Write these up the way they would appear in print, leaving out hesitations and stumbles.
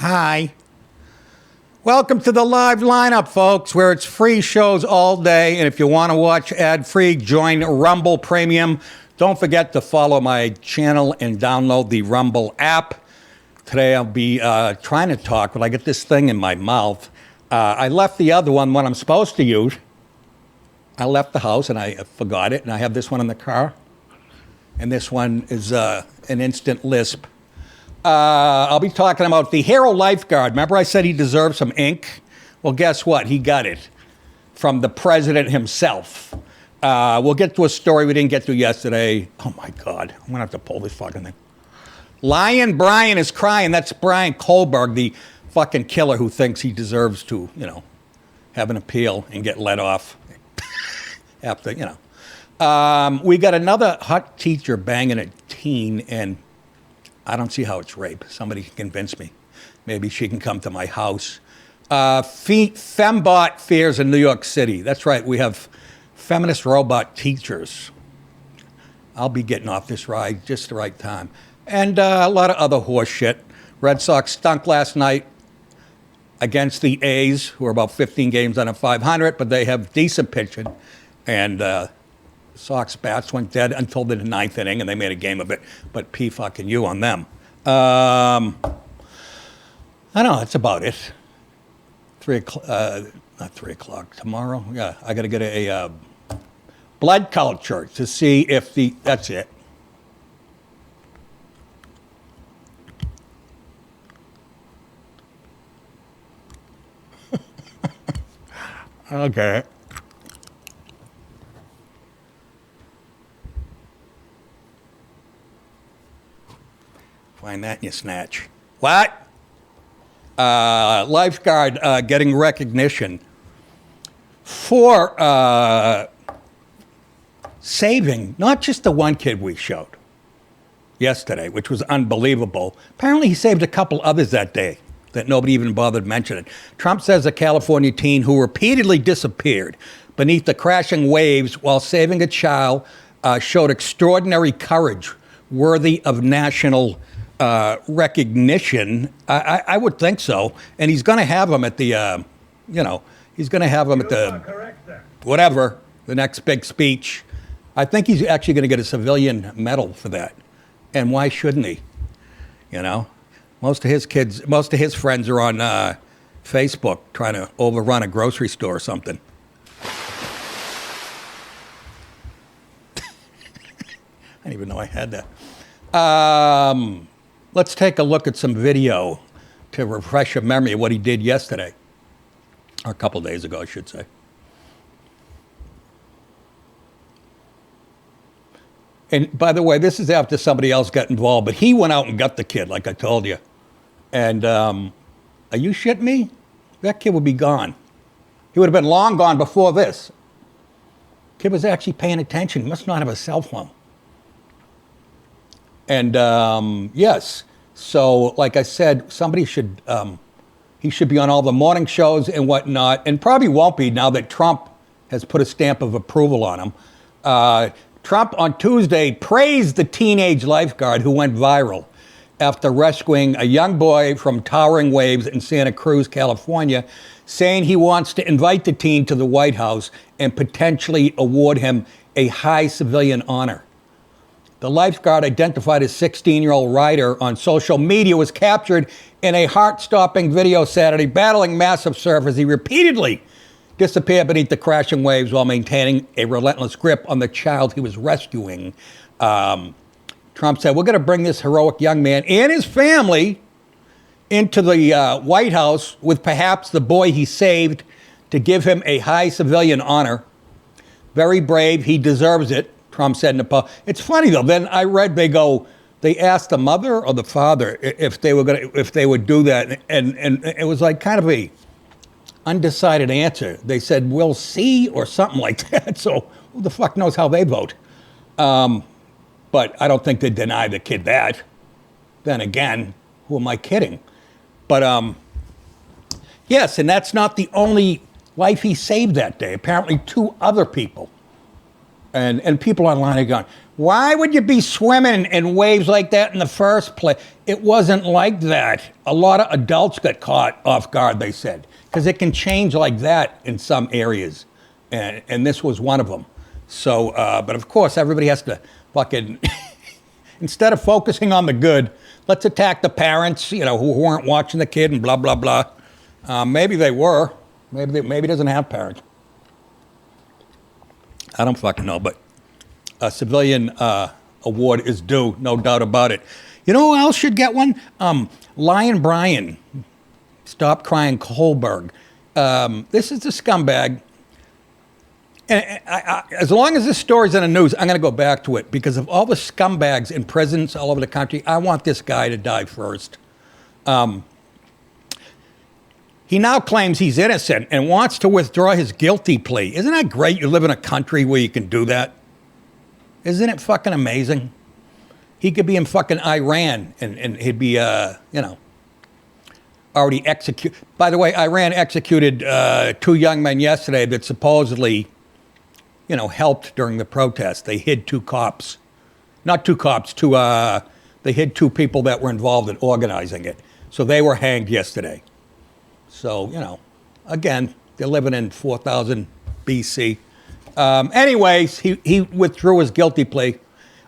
Hi. Welcome to the live lineup, folks, where it's free shows all day. And if you want to watch ad-free, join Rumble Premium. Don't forget to follow my channel and download the Rumble app. Today I'll be trying to talk, but I get this thing in my mouth. I left the other one when I'm supposed to use. I left the house and I forgot it, and I have this one in the car. And this one is an instant lisp. I'll be talking about the hero lifeguard. Remember I said he deserved some ink? Well, guess what? He got it from the president himself. We'll get to a story we didn't get to yesterday. Oh, my God. I'm going to have to pull this fucking thing. Lyin, Bryan is crying. That's Bryan Kohlberg, the fucking killer who thinks he deserves to, have an appeal and get let off after, we got another hot teacher banging a teen, and I don't see how it's rape. Somebody can convince me. Maybe she can come to my house. Fembot fears in New York City. That's right. We have feminist robot teachers. I'll be getting off this ride just the right time. And a lot of other horse shit. Red Sox stunk last night against the A's, who are about 15 games under 500, but they have decent pitching. And Sox bats went dead until the ninth inning, and they made a game of it. But P fucking you on them. I don't know. That's about it. 3 o'clock. Not 3 o'clock. Tomorrow. Yeah, I got to get a blood culture to see if that's it. Okay. Find that in your snatch. What? Lifeguard getting recognition for saving not just the one kid we showed yesterday, which was unbelievable. Apparently he saved a couple others that day that nobody even bothered mentioning. Trump says a California teen who repeatedly disappeared beneath the crashing waves while saving a child showed extraordinary courage worthy of national recognition. I would think so. And he's going to have him at the, he's going to have him at the, whatever, the next big speech. I think he's actually going to get a civilian medal for that. And why shouldn't he? Most of his friends are on Facebook trying to overrun a grocery store or something. I didn't even know I had that. Let's take a look at some video to refresh your memory of what he did yesterday, or a couple days ago, I should say. And by the way, this is after somebody else got involved, but he went out and got the kid, like I told you. And are you shitting me? That kid would be gone. He would have been long gone before this. Kid was actually paying attention. He must not have a cell phone. And yes, so like I said, somebody should, he should be on all the morning shows and whatnot, and probably won't be now that Trump has put a stamp of approval on him. Trump on Tuesday praised the teenage lifeguard who went viral after rescuing a young boy from towering waves in Santa Cruz, California, saying he wants to invite the teen to the White House and potentially award him a high civilian honor. The lifeguard, identified as 16-year-old rider on social media, was captured in a heart-stopping video Saturday, battling massive surf as he repeatedly disappeared beneath the crashing waves while maintaining a relentless grip on the child he was rescuing. Trump said, we're going to bring this heroic young man and his family into the White House with perhaps the boy he saved to give him a high civilian honor. Very brave. He deserves it. Trump said in the post. It's funny though. Then I read they asked the mother or the father if they would do that, and it was like kind of a undecided answer. They said we'll see or something like that. So who the fuck knows how they vote? But I don't think they deny the kid that. Then again, who am I kidding? But yes, and that's not the only life he saved that day. Apparently, 2 other people. And people online are going, why would you be swimming in waves like that in the first place? It wasn't like that. A lot of adults got caught off guard, they said, because it can change like that in some areas. And this was one of them. So, but of course, everybody has to fucking, instead of focusing on the good, let's attack the parents, who weren't watching the kid and blah, blah, blah. Maybe they were. Maybe he doesn't have parents. I don't fucking know, but a civilian award is due, no doubt about it. You know who else should get one? Lyin Bryan. Stop Crying Kohlberg. This is a scumbag. And as long as this story's in the news, I'm going to go back to it because of all the scumbags in prisons all over the country. I want this guy to die first. He now claims he's innocent and wants to withdraw his guilty plea. Isn't that great? You live in a country where you can do that. Isn't it fucking amazing? He could be in fucking Iran and he'd be, already executed. By the way, Iran executed 2 young men yesterday that supposedly, helped during the protest. They hid 2 cops. Not 2 cops, they hid 2 people that were involved in organizing it. So they were hanged yesterday. So, again, they're living in 4000 BC. Anyways, he withdrew his guilty plea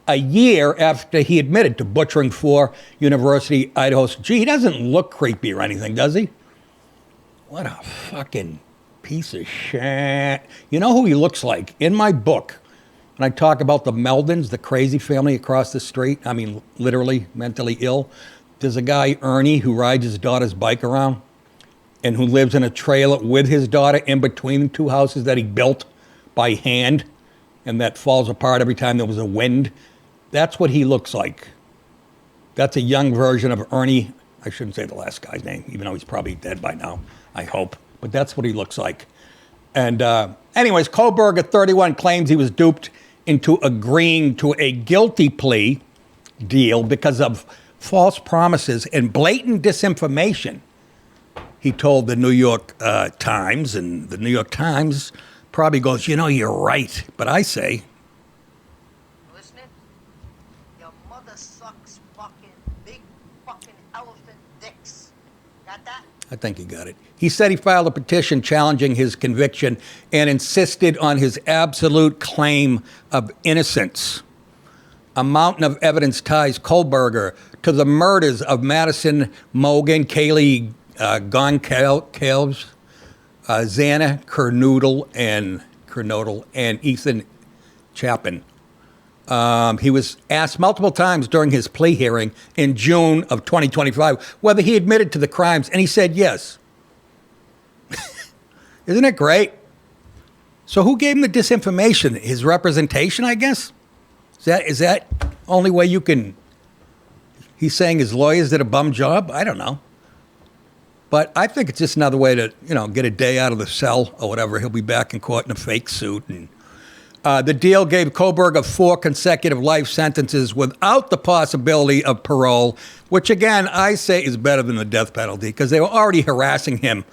a year after he admitted to butchering 4 University Idaho. Gee, he doesn't look creepy or anything, does he? What a fucking piece of shit. You know who he looks like? In my book, when I talk about the Meldons, the crazy family across the street, I mean, literally mentally ill, there's a guy, Ernie, who rides his daughter's bike around and who lives in a trailer with his daughter in between 2 houses that he built by hand and that falls apart every time there was a wind. That's what he looks like. That's a young version of Ernie. I shouldn't say the last guy's name, even though he's probably dead by now, I hope. But that's what he looks like. And anyways, Kohlberg at 31 claims he was duped into agreeing to a guilty plea deal because of false promises and blatant disinformation. He told the New York Times, and the New York Times probably goes, you're right. But I say, listening? Your mother sucks fucking big fucking elephant dicks. Got that? I think he got it. He said he filed a petition challenging his conviction and insisted on his absolute claim of innocence. A mountain of evidence ties Kohlberger to the murders of Madison Mogen, Kaylee Goncalves, Xana Kernodle, and Ethan Chapin. He was asked multiple times during his plea hearing in June of 2025 whether he admitted to the crimes, and he said yes. Isn't it great? So who gave him the disinformation? His representation, I guess? Is that only way you can... He's saying his lawyers did a bum job? I don't know. But I think it's just another way to, get a day out of the cell or whatever. He'll be back in court in a fake suit. And the deal gave Kohlberger 4 consecutive life sentences without the possibility of parole, which, again, I say is better than the death penalty because they were already harassing him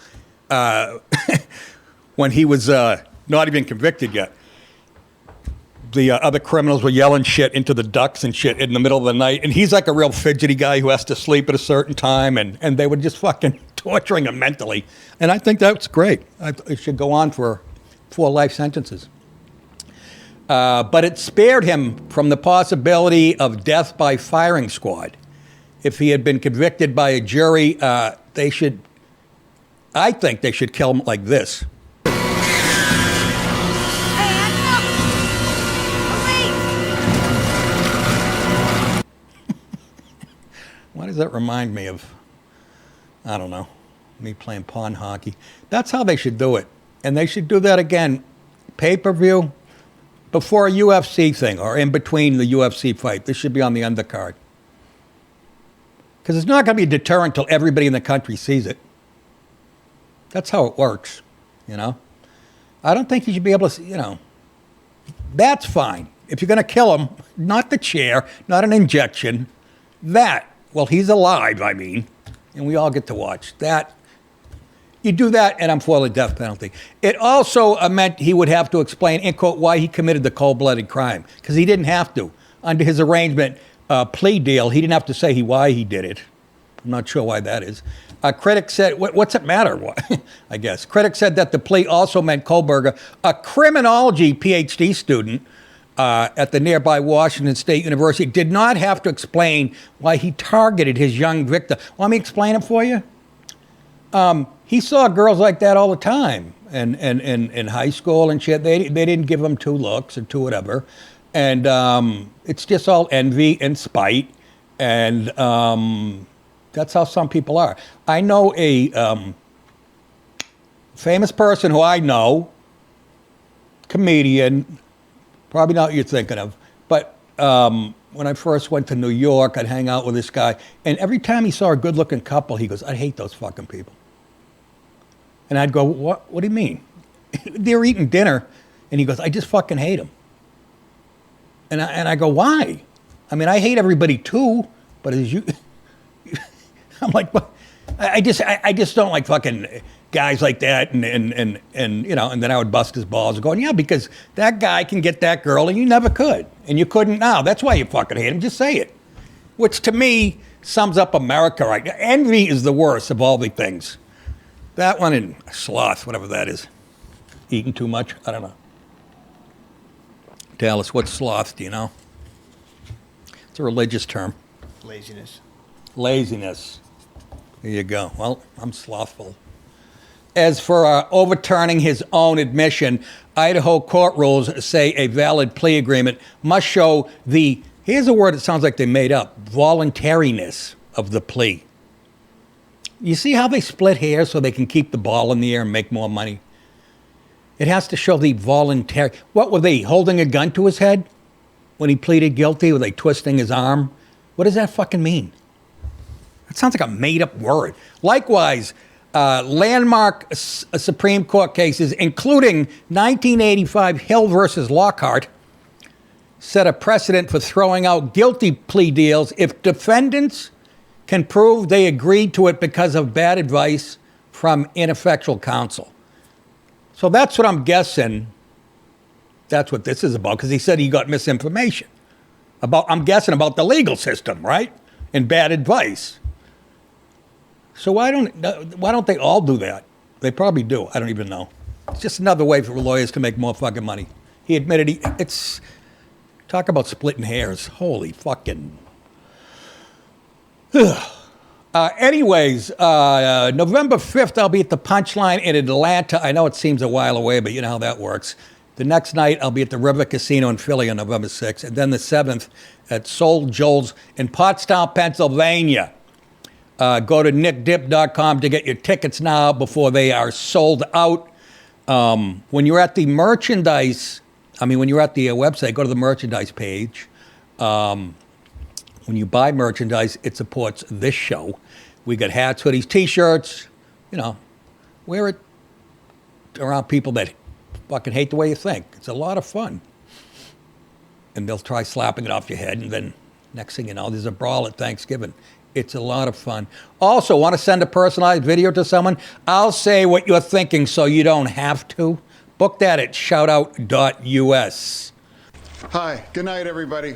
when he was not even convicted yet. The other criminals were yelling shit into the ducts and shit in the middle of the night. And he's like a real fidgety guy who has to sleep at a certain time. And they were just fucking torturing him mentally. And I think that's great. It should go on for 4 life sentences. But it spared him from the possibility of death by firing squad. If he had been convicted by a jury, I think they should kill him like this. Why does that remind me of, I don't know, me playing pond hockey? That's how they should do it. And they should do that again, pay-per-view, before a UFC thing or in between the UFC fight. This should be on the undercard. Because it's not going to be a deterrent until everybody in the country sees it. That's how it works, I don't think you should be able to, that's fine. If you're going to kill him, not the chair, not an injection, well, he's alive, and we all get to watch. That You do that, and I'm for the death penalty. It also meant he would have to explain, in quote, why he committed the cold-blooded crime, because he didn't have to. Under his arrangement plea deal, he didn't have to say why he did it. I'm not sure why that is. Critics said, what's it matter? I guess. Critics said that the plea also meant Kohlberger, a criminology PhD student at the nearby Washington State University, did not have to explain why he targeted his young victim. Want me to explain it for you? He saw girls like that all the time and in high school and shit. They didn't give him 2 looks or 2 whatever. And it's just all envy and spite. And that's how some people are. I know a famous person who I know, comedian, probably not what you're thinking of, but when I first went to New York, I'd hang out with this guy, and every time he saw a good-looking couple, he goes, I hate those fucking people. And I'd go, what do you mean? They're eating dinner, and he goes, I just fucking hate them. And I go, why? I mean, I hate everybody too, but as you... I'm like, what? I just don't like fucking guys like that, and you know, and then I would bust his balls going, yeah, because that guy can get that girl and you never could, and you couldn't now. That's why you fucking hate him. Just say it. Which to me sums up America right now. Envy is the worst of all the things. That one and sloth, whatever that is. Eating too much? I don't know. Dallas, what's sloth? Do you know? It's a religious term. Laziness. Laziness. There you go. Well, I'm slothful. As for overturning his own admission, Idaho court rules say a valid plea agreement must show the, here's a word that sounds like they made up, voluntariness of the plea. You see how they split hairs so they can keep the ball in the air and make more money? It has to show the voluntary. What were they, holding a gun to his head when he pleaded guilty? Were they twisting his arm? What does that fucking mean? That sounds like a made-up word. Likewise, landmark Supreme Court cases, including 1985 Hill versus Lockhart, set a precedent for throwing out guilty plea deals if defendants can prove they agreed to it because of bad advice from ineffectual counsel. So that's what I'm guessing. That's what this is about, because he said he got misinformation about, I'm guessing, about the legal system, right? And bad advice. So why don't they all do that? They probably do. I don't even know. It's just another way for lawyers to make more fucking money. He admitted it's, talk about splitting hairs. Holy fucking. Anyways, November 5th, I'll be at the Punchline in Atlanta. I know it seems a while away, but you know how that works. The next night, I'll be at the River Casino in Philly on November 6th. And then the 7th at Soul Joel's in Pottstown, Pennsylvania. Go to nickdip.com to get your tickets now before they are sold out. When you're at the merchandise, when you're at the website, go to the merchandise page. When you buy merchandise, it supports this show. We got hats, hoodies, T-shirts. You know, wear it around people that fucking hate the way you think. It's a lot of fun. And they'll try slapping it off your head, and then next thing you know, there's a brawl at Thanksgiving. It's a lot of fun. Also, want to send a personalized video to someone? I'll say what you're thinking so you don't have to. Book that at shoutout.us. Hi, good night, everybody.